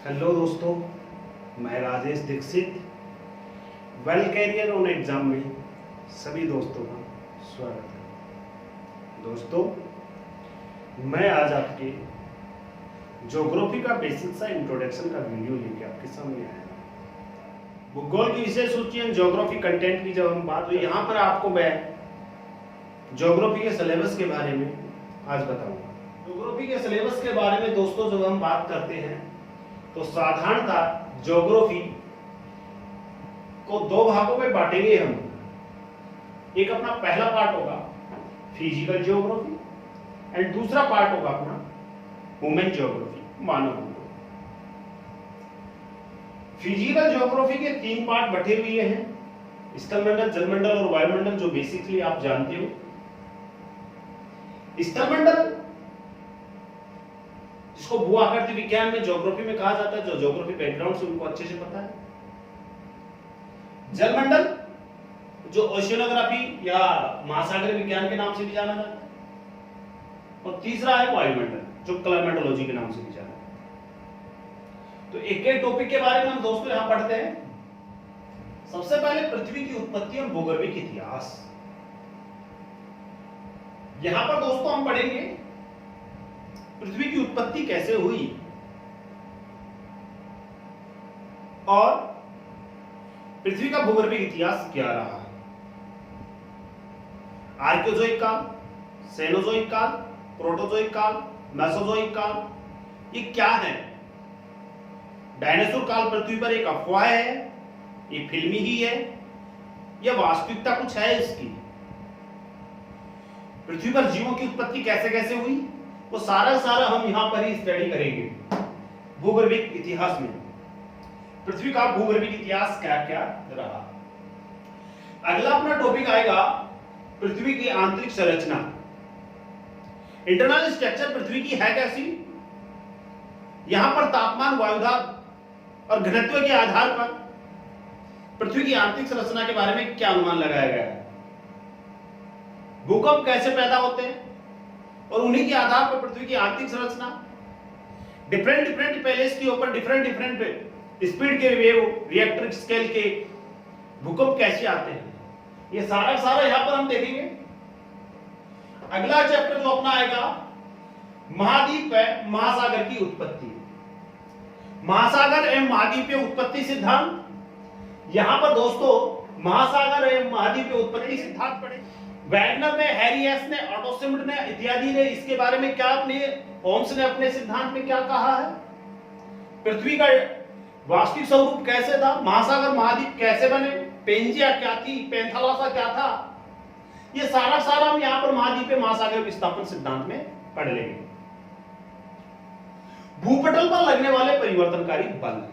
Hello दोस्तों, मैं Rajesh Dixit well career on exam में सभी दोस्तों का स्वागत है। दोस्तों, मैं आज आपके ज्योग्राफी का बेसिक सा इंट्रोडक्शन का वीडियो लेके आपके सामने आया हूं। भूगोल की विशेष सूची एंड ज्योग्राफी कंटेंट की जब हम बात हुई, यहाँ पर आपको मैं ज्योग्राफी के सिलेबस के बारे में आज बताऊंगा। ज्योग्राफी के सिलेबस के बारे में दोस्तों जब हम बात करते हैं तो साधारणतः ज्योग्राफी को दो भागों में बांटेंगे हम। एक अपना पहला पार्ट होगा फिजिकल ज्योग्राफी एंड दूसरा पार्ट होगा अपना ह्यूमन ज्योग्राफी, मानव भूगोल। फिजिकल ज्योग्राफी के तीन पार्ट बटे हुए हैं, स्थलमंडल, जलमंडल और वायुमंडल, जो बेसिकली आप जानते हो। स्थलमंडल जिसको भू आकृति विज्ञान में ज्योग्राफी में कहा जाता है, जो ज्योग्राफी बैकग्राउंड से उनको अच्छे से पता है। जलमंडल जो ओशियनोग्राफी या महासागर विज्ञान के नाम से भी जाना जाता है। और तीसरा है वायुमंडल, जो क्लाइमेटोलॉजी के नाम से भी जाना जाता है। तो एक एक टॉपिक के बारे में हम दोस्तों यहां पढ़ते हैं। सबसे पहले पृथ्वी की उत्पत्ति और भूगर्भिक इतिहास। यहां पर दोस्तों हम पढ़ेंगे पृथ्वी की उत्पत्ति कैसे हुई और पृथ्वी का भूगर्भिक इतिहास क्या रहा। आर्कियोजोइक काल, सेनोजोइक काल, प्रोटोजोइक काल, मेसोजोइक काल, ये क्या है? डायनासोर काल पृथ्वी पर एक अफवाह है, ये फिल्मी ही है, या वास्तविकता कुछ है इसकी? पृथ्वी पर जीवों की उत्पत्ति कैसे कैसे हुई, वो सारा हम यहां पर ही स्टडी करेंगे। भूगर्भिक इतिहास में पृथ्वी का भूगर्भिक इतिहास क्या क्या रहा। अगला अपना टॉपिक आएगा पृथ्वी की आंतरिक संरचना। इंटरनल स्ट्रक्चर पृथ्वी की है कैसी। यहां पर तापमान, वायुदाब और घनत्व के आधार पर पृथ्वी की आंतरिक संरचना के बारे में क्या अनुमान लगाया गया है। भूकंप कैसे पैदा होते हैं और उन्हीं के आधार पर पृथ्वी की आंतरिक संरचना। डिफरेंट पैलेस के ऊपर डिफरेंट स्पीड के वेव, रिएक्टर स्केल के भूकंप कैसे आते हैं, ये सारा यहां पर हम देखेंगे। अगला चैप्टर जो अपना आएगा महाद्वीप है महासागर की उत्पत्ति। महासागर एवं महाद्वीपीय उत्पत्ति सिद्धांत। यहां पर दोस्तों महासागर एवं महाद्वीपीय उत्पत्ति सिद्धांत पढ़े। वैगनर ने, हैरियस ने, ऑटो श्मिट ने इत्यादि ने इसके बारे में क्या अपने होम्स ने अपने सिद्धांत में क्या कहा है। पृथ्वी का वास्तविक स्वरूप कैसे था, महासागर महाद्वीप कैसे बने, पेंजिया क्या थी, पैंथालसा क्या था, ये सारा हम यहां पर महाद्वीप महासागर विस्थापन सिद्धांत में पढ़ लेंगे। भूपटल पर लगने वाले परिवर्तनकारी बल।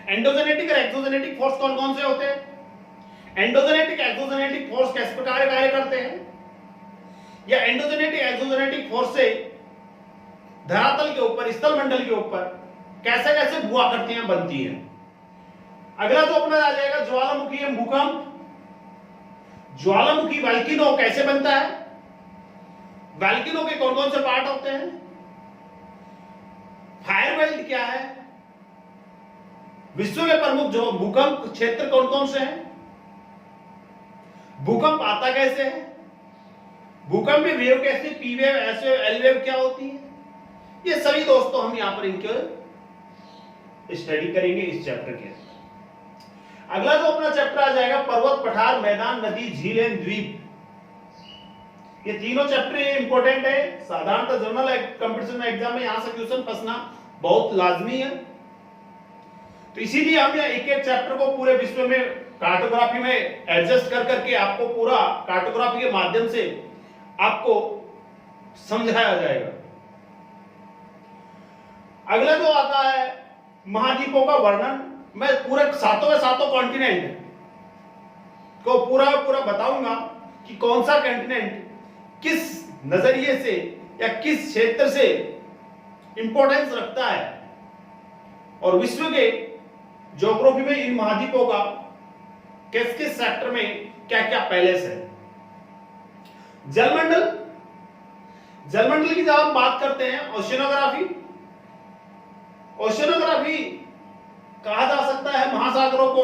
एंडोजेनेटिक और एक्सोजेनेटिक फोर्स कौन कौन से होते हैं। एंडोजेनेटिक एक्सोजेनेटिक फोर्स किस प्रकार कार्य करते हैं, या एंडोजेनेटिक एक्सोजेनेटिक फोर्स से धरातल के ऊपर, स्थलमंडल के ऊपर कैसे भू आकृतियां बनती हैं। अगला जो अपना आ जाएगा ज्वालामुखी एवं भूकंप। ज्वालामुखी वोल्केनो कैसे बनता है, वोल्केनो के कौन कौन से पार्ट होते हैं, फायर बेल्ट क्या है, विश्व के प्रमुख जो भूकंप क्षेत्र कौन कौन से हैं, भूकंप आता कैसे है, भूकंप में वेव कैसे, P wave, S wave, L wave क्या होती है, ये सभी दोस्तों हम यहां पर इनके स्टडी करेंगे इस चैप्टर के। अगला जो अपना चैप्टर आ जाएगा पर्वत, पठार, मैदान, नदी, झील एवं द्वीप। ये तीनों चैप्टर इंपॉर्टेंट है। साधारणतः जनरल कंपटीशन में एग्जाम में यहां से क्वेश्चन फंसना बहुत लाजमी है, तो इसीलिए हम एक एक चैप्टर को पूरे विश्व में कार्टोग्राफी में एडजस्ट कर करके आपको पूरा कार्टोग्राफी के माध्यम से आपको समझाया जाएगा। अगला जो आता है महाद्वीपों का वर्णन। मैं पूरे सातों कॉन्टिनेंट को पूरा बताऊंगा कि कौन सा कॉन्टिनेंट किस नजरिए से या किस क्षेत्र से इंपॉर्टेंस रखता है, और विश्व के ज्योग्राफी में इन महाद्वीपों का किस किस सेक्टर में क्या क्या पैलेस है। जलमंडल की जब हम बात करते हैं ओशियनोग्राफी, ओशियोनोग्राफी कहा जा सकता है महासागरों को।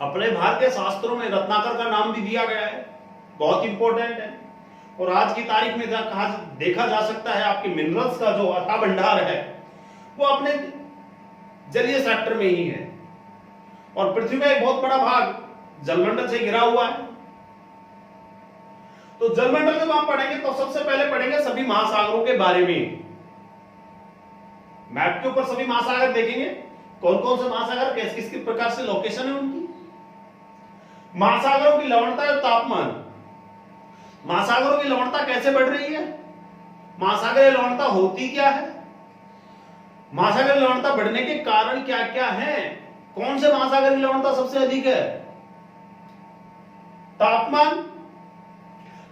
अपने भारतीय शास्त्रों में रत्नाकर का नाम भी दिया गया है, बहुत इंपॉर्टेंट है। और आज की तारीख में देखा जा सकता है आपके मिनरल्स का जो अथाह भंडार है वो अपने जलीय सेक्टर में ही है। और पृथ्वी का एक बहुत बड़ा भाग जलमंडल से घिरा हुआ है। तो जलमंडल जब हम पढ़ेंगे तो सबसे पहले पढ़ेंगे सभी महासागरों के बारे में। मैप के ऊपर सभी महासागर देखेंगे, कौन कौन से महासागर किस किस प्रकार से लोकेशन है उनकी, महासागरों की लवणता और तापमान, महासागरों की लवणता कैसे बढ़ रही है, महासागरीय लवणता होती क्या है, महासागरीय लवणता बढ़ने के कारण क्या क्या है, कौन से महासागर की लवणता सबसे अधिक है, तापमान,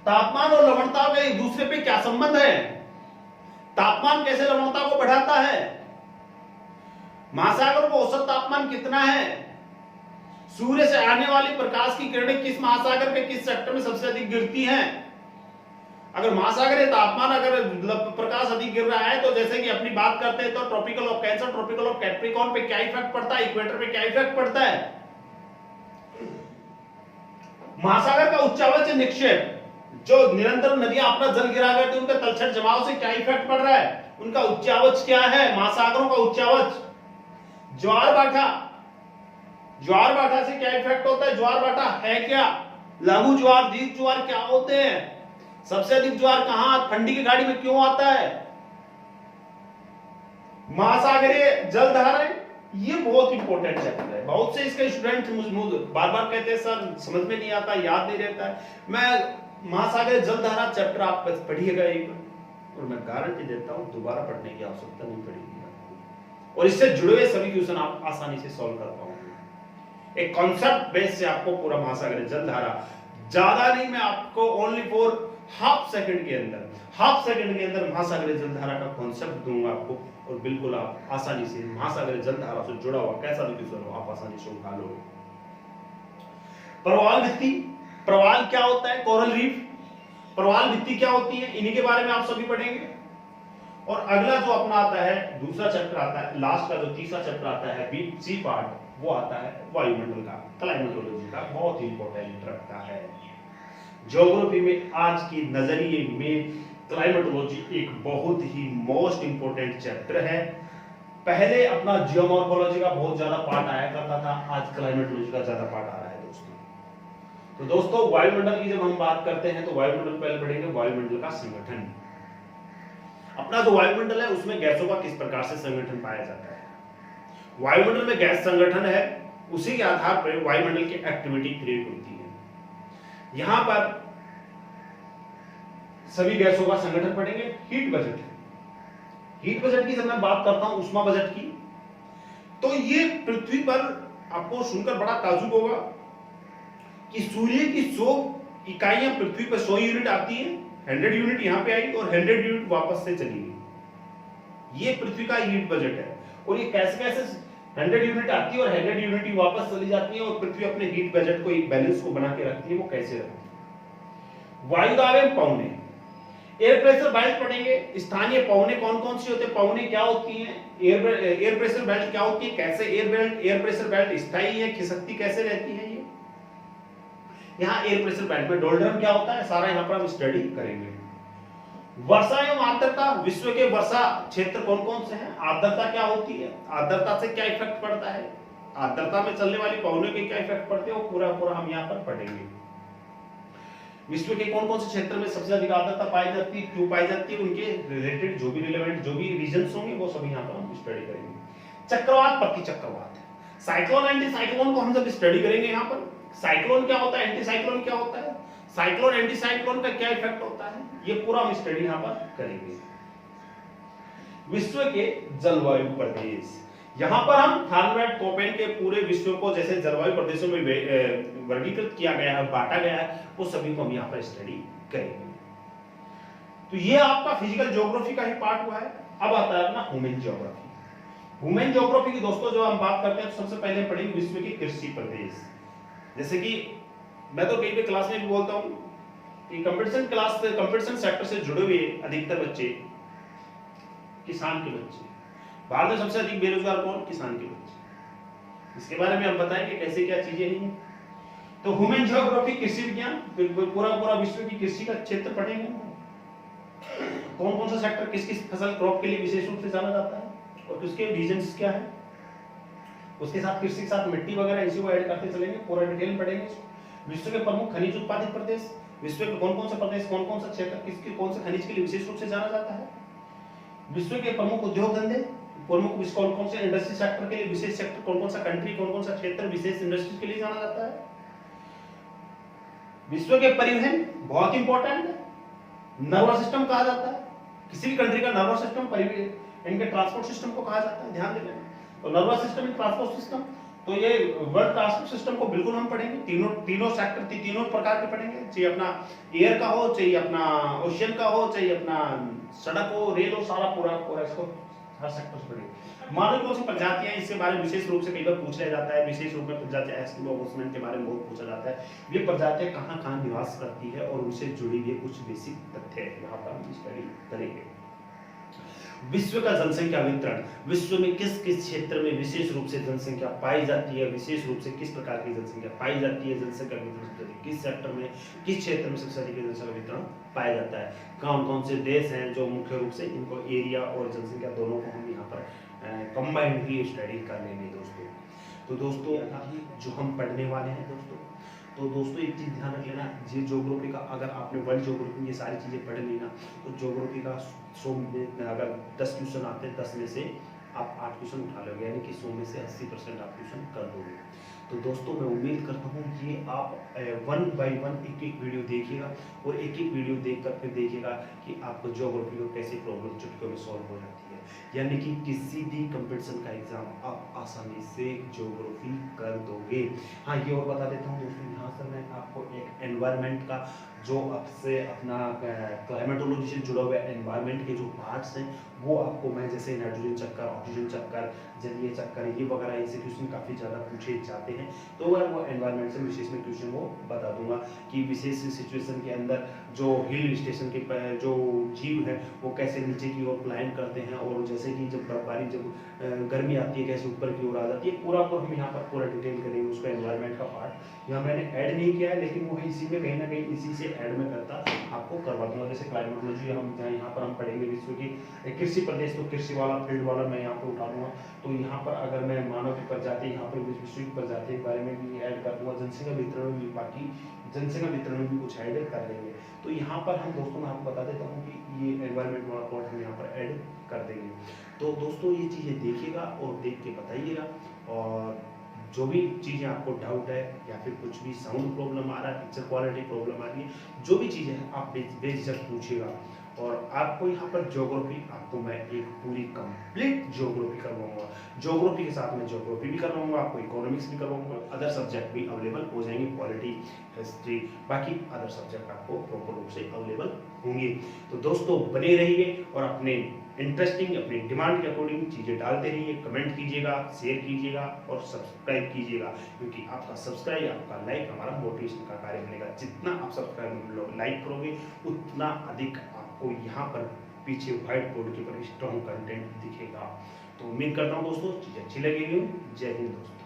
तापमान और लवणता का एक दूसरे पे क्या संबंध है, तापमान कैसे लवणता को बढ़ाता है, महासागरों का औसत तापमान कितना है, सूर्य से आने वाली प्रकाश की किरणें किस महासागर के किस सेक्टर में सबसे अधिक गिरती हैं। अगर महासागरीय तापमान अगर प्रकाश अधिक गिर रहा है तो जैसे कि अपनी बात करते हैं तो tropical of cancer, tropical of Capricorn पे क्या इफेक्ट पड़ता है, इक्वेटर पे क्या इफेक्ट पड़ता है। महासागर का उच्चावच निक्षेप, जो निरंतर नदियां अपना जल गिरा करती है उनके तलछट जमाव से क्या इफेक्ट पड़ रहा है, उनका उच्चावच क्या है, महासागरों का उच्चावच। ज्वार भाटा, ज्वार भाटा से क्या इफेक्ट होता है, ज्वार भाटा है क्या, लघु ज्वार दीर्घ ज्वार क्या होते हैं, सबसे अधिक ज्वार कहां ठंडी की घाटी में क्यों आता है, महासागरीय जलधाराएं, ये बहुत इंपॉर्टेंट चैप्टर है। बहुत से इसके स्टूडेंट बार बार कहते हैं सर समझ में नहीं आता, याद नहीं रहता है। मैं महासागरीय जलधारा चैप्टर आप पढ़िएगा एक बार, और मैं गारंटी देता हूं दोबारा पढ़ने की आवश्यकता नहीं पड़ेगी आपको, और इससे जुड़े हुए सभी क्वेश्चन आप आसानी से सॉल्व कर पाओगे। एक कॉन्सेप्ट बेस से आपको पूरा महासागरीय जलधारा, ज्यादा नहीं, मैं आपको ओनली फॉर हाफ सेकंड के अंदर महासागरीय जलधारा का कॉन्सेप्ट दूंगा आपको, और बिल्कुल आप आसानी से महासागरीय जलधारा से जुड़ा हुआ कैसा भी क्वेश्चन हो आप आसानी से उठा लोगे। प्रवाल भित्ति, प्रवाल क्या होता है, कोरल रीफ, प्रवाल भित्ति क्या होती है, इन्हीं के बारे में आप सभी पढ़ेंगे। और अगला जो अपना आता है दूसरा चैप्टर आता है, लास्ट का जो तीसरा चैप्टर आता है बी सी पार्ट, वो आता है वायुमंडल का, क्लाइमेटोलॉजी का, बहुत इंपॉर्टेंट रखता है। ज्योग्राफी में आज की नजरिए में क्लाइमेटोलॉजी एक बहुत ही मोस्ट इंपॉर्टेंट चैप्टर है। पहले अपना जियोमॉर्फोलॉजी का बहुत ज्यादा पार्ट आया करता था, आज क्लाइमेटोलॉजी का ज्यादा पार्ट आ रहा है दोस्तों। तो दोस्तों वायुमंडल की जब हम बात करते हैं तो वायुमंडल पहले पढ़ेंगे वायुमंडल का संगठन। अपना जो वायुमंडल है उसमें गैसों का किस प्रकार से संगठन पाया जाता है, वायुमंडल में गैस संगठन है, उसी के आधार पर वायुमंडल की एक्टिविटी क्रिएट होती है। यहां पर सभी गैसों का संगठन पढ़ेंगे। हीट बजट, हीट बजट की जब मैं बात करता हूं उष्मा बजट की, तो ये पृथ्वी पर आपको सुनकर बड़ा ताज्जुब होगा कि सूर्य की 100 इकाइयां पृथ्वी पर 100 यूनिट आती है, 100 यूनिट यहां पे आई और 100 यूनिट वापस से चली गई। ये पृथ्वी का हीट बजट है। और ये कैसे कैसे 100 यूनिट आती है और 100 यूनिट ही वापस चली जाती है, और पृथ्वी अपने हीट बजट को एक बैलेंस को बना के रखती है, वो कैसे रखती है। वायुदाब एवं पवने, एयर प्रेशर बेल्ट पढ़ेंगे। स्थानीय पवने कौन कौन सी होते हैं, पवने क्या होती हैं, एयर प्रेशर बेल्ट क्या होती है, कैसे एयर प्रेशर बेल्ट स्थायी है, खिसकती कैसे रहती है। ये यहाँ एयर प्रेशर बेल्ट में डोल्ड्रम क्या होता है, सारा यहाँ पर हम स्टडी करेंगे। वर्षा एवं आर्द्रता, विश्व के वर्षा क्षेत्र कौन कौन से हैं, आर्द्रता क्या होती है, आर्द्रता से क्या इफेक्ट पड़ता है, आर्द्रता में चलने वाली पवनों के क्या इफेक्ट पड़ते हैं, वो पूरा पूरा हम यहाँ पर पढ़ेंगे। विश्व के कौन कौन से क्षेत्र में सबसे अधिक आर्द्रता पाई जाती है, क्यों पाई जाती है, उनके रिलेटेड जो भी रिलेवेंट जो भी रीजंस होंगे वो सभी यहाँ पर हम स्टडी करेंगे। चक्रवात, प्रति चक्रवात, साइक्लोन एंटी साइक्लोन को हम जब स्टडी करेंगे यहाँ पर, साइक्लोन क्या होता है, एंटी साइक्लोन क्या होता है, साइक्लोन एंटी साइक्लोन का क्या इफेक्ट होता है, ये पूरा हम स्टडी यहाँ पर करेंगे। विश्व के जलवायु प्रदेश, यहाँ पर हम थार्मोमेट कोपेन के पूरे विश्व को जैसे जलवायु प्रदेशों में वर्गीकृत किया गया है, बांटा गया है, वो सभी को हम यहाँ पर स्टडी करेंगे। तो ये आपका फिजिकल ज्योग्राफी का ही पार्ट हुआ है। अब आता है अपना ह्यूमन ज्योग्राफी। ह्यूमन ज्योग्राफी की दोस्तों जो हम बात करते हैं तो सबसे पहले पढ़ेंगे विश्व के कृषि प्रदेश। जैसे कि मैं तो कई भी क्लास में भी बोलता हूँ कि कंपटीशन सेक्टर से जुड़े हुए अधिकतर बच्चे किसान के बच्चे, भारत में सबसे अधिक बेरोजगार कौन? किसान के बच्चे। इसके बारे में हम बताएंगे कैसे क्या चीजें हैं। तो ह्यूमन ज्योग्राफी, कृषि विज्ञान, पूरा विश्व की कृषि का क्षेत्र पढ़ेंगे। कौन कौन सा सेक्टर किस किस फसल क्रॉप के लिए विशेष रूप से जाना जाता है और उसके रीजंस क्या है। उसके साथ कृषि के साथ मिट्टी वगैरह इसी को ऐड करते चलेंगे, पूरा डिटेल में पढ़ेंगे। विश्व के प्रमुख खनिज उत्पादित प्रदेश, विश्व के कौन कौन सा प्रदेश, कौन कौन सा क्षेत्र किसके कौन से खनिज के लिए विशेष रूप से जाना जाता है। विश्व के प्रमुख उद्योग धंधे, प्रमुख कौन कौन से इंडस्ट्री सेक्टर के लिए विशेष सेक्टर, कौन कौन सा कंट्री, कौन कौन सा क्षेत्र विशेष इंडस्ट्री के लिए जाना जाता है। विश्व के परिवहन बहुत इंपॉर्टेंट है, नर्वस सिस्टम कहा जाता है, किसी भी कंट्री का नर्वस सिस्टम परिवहन इनके ट्रांसपोर्ट सिस्टम को कहा जाता है, ध्यान देना। तो nervous system in transport system, तो ये वर्ल्ड ट्रांसपोर्ट सिस्टम को बिल्कुल हम पढ़ेंगे, तीनों सेक्टर तीनों प्रकार के पढ़ेंगे, चाहे अपना एयर का हो, चाहे अपना ओशियन का हो, चाहे अपना सड़क हो, रेल हो, सारा पूरा इसको हर सेक्टर से पढ़ेंगे। मानव कौन सी प्रजातियां, इसके बारे में विशेष रूप से कई बार पूछा जाता है, विशेष रूप में प्रजातियां एस्किमो बोसमैन के बारे में बहुत पूछा जाता है। ये प्रजातियां कहां-कहां निवास करती है और उनसे जुड़ी हुई कुछ बेसिक तथ्य है, यहाँ पर हम स्टडी करेंगे। विश्व का जनसंख्या वितरण, विश्व में किस किस क्षेत्र में विशेष रूप से जनसंख्या पाई जाती है, विशेष रूप से किस प्रकार की जनसंख्या पाई जाती है, जनसंख्या वितरण किस सेक्टर में किस क्षेत्र में सबसे अधिक जनसंख्या वितरण पाया जाता है, कौन कौन से देश हैं जो मुख्य रूप से इनको एरिया और जनसंख्या दोनों को हम यहाँ पर कंबाइंड ही स्टडी कर लेंगे दोस्तों। तो दोस्तों जो हम पढ़ने वाले हैं दोस्तों, तो दोस्तों एक चीज ध्यान रख लेना, ये ज्योग्राफी का अगर आपने वर्ल्ड ज्योग्राफी ये सारी चीजें पढ़ ली ना, तो ज्योग्राफी का 100 में अगर 10 क्वेश्चन आते हैं, 10 में से आप 8 क्वेश्चन उठा लोगे, यानी कि 100 में से 80% आप क्वेश्चन कर दोगे। तो दोस्तों मैं उम्मीद करता हूँ कि आप 1 बाय 1 एक वीडियो देखिएगा और एक वीडियो देख कर फिर देखिएगा कि आपको ज्योग्राफी को कैसे प्रॉब्लम चुटकियों में सॉल्व हो जाती है, यानी कि किसी भी कंपटीशन का एग्जाम आप आसानी से ज्योग्राफी कर दोगे। हाँ ये और बता देता हूँ दोस्तों, यहाँ से मैं आपको एक एनवायरनमेंट का जो आपसे अपना क्लाइमेटोलॉजी से जुड़ा हुआ एनवायरनमेंट के जो पार्ट्स हैं वो आपको मैं, जैसे नाइट्रोजन चक्कर, ऑक्सीजन चक्कर, जलीय चक्कर, ये वगैरह ऐसे क्वेश्चन काफ़ी ज़्यादा पूछे जाते हैं, तो वो एनवायरनमेंट से विशेष में क्वेश्चन वो बता दूंगा कि विशेष सिचुएशन के अंदर जो हिल स्टेशन के जो जीव है वो कैसे नीचे की ओर प्लान करते हैं, और जैसे कि जब बर्फबारी जब गर्मी आती है कैसे ऊपर की ओर आ जाती है, पूरा को हम यहाँ पर पूरा डिटेल करेंगे। उसका एनवायरनमेंट का पार्ट यहाँ मैंने ऐड नहीं किया है, लेकिन वो इसी में कहीं ना कहीं इसी से ऐड में करता आपको करवा दूंगा। जैसे क्लाइमेटोलॉजी हम यहाँ पर हम पढ़ेंगे विश्व की कृषि प्रदेश, तो कृषि वाला फील्ड वाला मैं यहाँ पर उठा दूंगा। तो यहाँ पर अगर मैं मानव की प्रजाति, यहाँ पर विश्व की प्रजाति के बारे में भी ऐड कर दूंगा, जनसंख्या वितरण में भी, बाकी जनसंख्या वितरण में भी कुछ ऐड कर लेंगे। तो यहाँ पर हम दोस्तों मैं आपको बता देता हूँ कि ये एनवायरनमेंट वाला पार्ट हम यहाँ पर ऐड कर देंगे। तो दोस्तों ये चीज़ें देखिएगा और देख के बताइएगा, और जो भी चीज़ें आपको डाउट है या फिर कुछ भी साउंड प्रॉब्लम आ रहा है, पिक्चर क्वालिटी प्रॉब्लम आ रही है, जो भी चीज़ें हैं आप बेझिझक पूछिएगा। और आपको यहाँ पर ज्योग्राफी, आपको मैं एक पूरी कंप्लीट ज्योग्राफी करवाऊंगा, ज्योग्राफी के साथ में ज्योग्राफी भी करवाऊंगा, आपको इकोनॉमिक्स भी करवाऊंगा, अदर सब्जेक्ट भी अवेलेबल हो जाएंगे, पॉलिटी, हिस्ट्री, बाकी अदर सब्जेक्ट आपको प्रॉपर रूप से अवेलेबल होंगे। तो दोस्तों बने रहिए और अपने इंटरेस्टिंग, अपनी डिमांड के अकॉर्डिंग चीज़ें डालते रहिए, कमेंट कीजिएगा, शेयर कीजिएगा और सब्सक्राइब कीजिएगा, क्योंकि आपका सब्सक्राइब, आपका लाइक हमारा मोटिवेशन का कार्य बनेगा। जितना आप सब्सक्राइब लाइक करोगे उतना अधिक आपको यहाँ पर पीछे व्हाइट बोर्ड के ऊपर स्ट्रॉन्ग कंटेंट दिखेगा। तो उम्मीद करता हूँ दोस्तों चीज़ अच्छी लगेगी। जय हिंद दोस्तों।